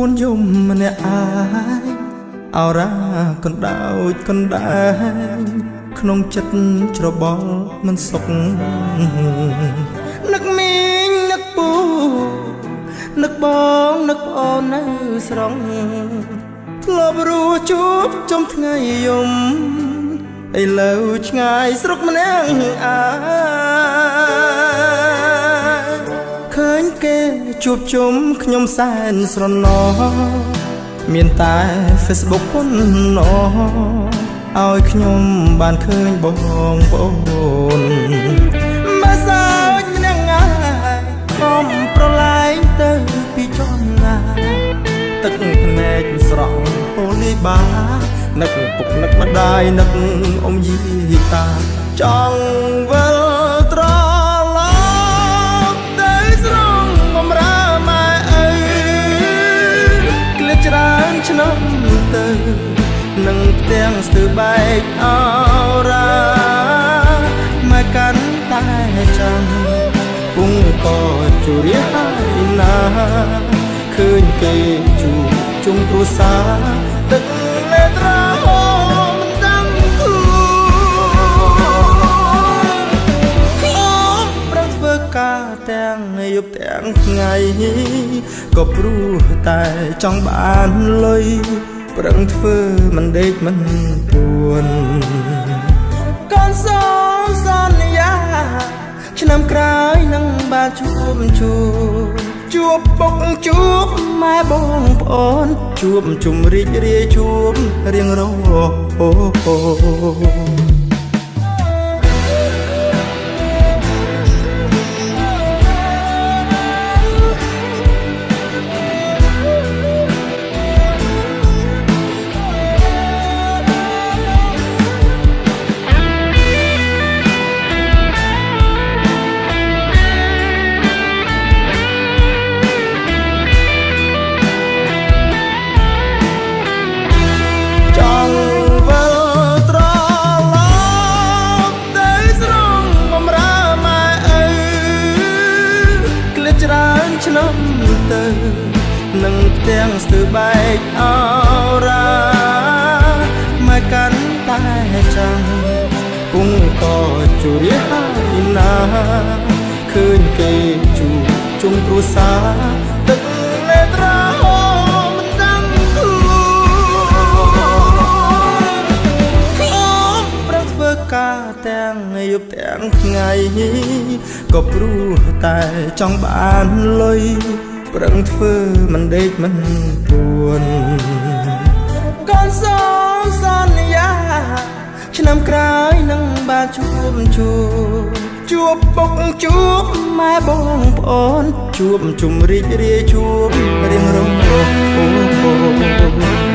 ួនយំម្នាក់អាយអរ៉ាកណ្ដោចកណ្ដែងក្នុងចិត្តច្របល់មិនសុខនឹកមីងនឹកពូនឹកបងនឹកប្អូននៅស្រងធ្លាប់រស់ជួបជុំថ្ងៃយំឥឡូវឆ្ងាយស្រុកម្នាក់អាឃើញគេជួបជុំខ្ញុំសែនស្រណោមានតែ Facebook ប៉ុណ្ណោះឲ្យខ្ញុំបានឃើញបងប្អូនមកសើចម្នាក់ងាយខ្ញុំប្រឡែងទៅពីចុងណាទឹកភ្នែកស្រង់ហូលីបានឹកពុកនឹកម្ដាយនឹកអ៊ំយីតាចង់វិលត្រឡប់ទៅស្រង់បំរើម៉ែអើក្លៀតច្រើនឆ្នាំទៅនឹងផ្ទាំងស្ទើបែកអរ៉ាមកកាន់តែចាំពុងក៏ជួរៀហើយណាឃើញគេជួបជុំគ្រួសារទឹកលេត្រាហូមតាំងគូខ្ញុំប្រឹងធ្វើការទាំងយប់ទាំងថ្ងៃក៏ព្រោះតែចង់បានលុយប្រឹងធ្វើមិនដេកមិនពួនកូនសូមសន្យាឆ្នាំក្រោយនឹងបានជួបពុកជួបម៉ែបងប្អូនជួបជុំរីករាយជួបរៀងរហូតឆ្នាំទៅនឹងផ្ទាំងស្ទើបែកអរ៉ាមកកាន់តែចាំពុងក៏ជួរៀហើយណាឃើញគេជួបជុំគ្រួសារទឹកលេត្រាហូមតាំងគូខ្ញុំប្រឹងធ្វើការទាំងយប់ទាំងថ្ងៃក៏ព្រោះតែចង់បានលុយប្រឹងធ្វើមិនដេកមិនពួនកូនសូមសន្យាឆ្នាំក្រោយនឹងបានជួបពុកជួបម៉ែបងប្អូនជួបជុំរីករាយជួបរៀងរហូត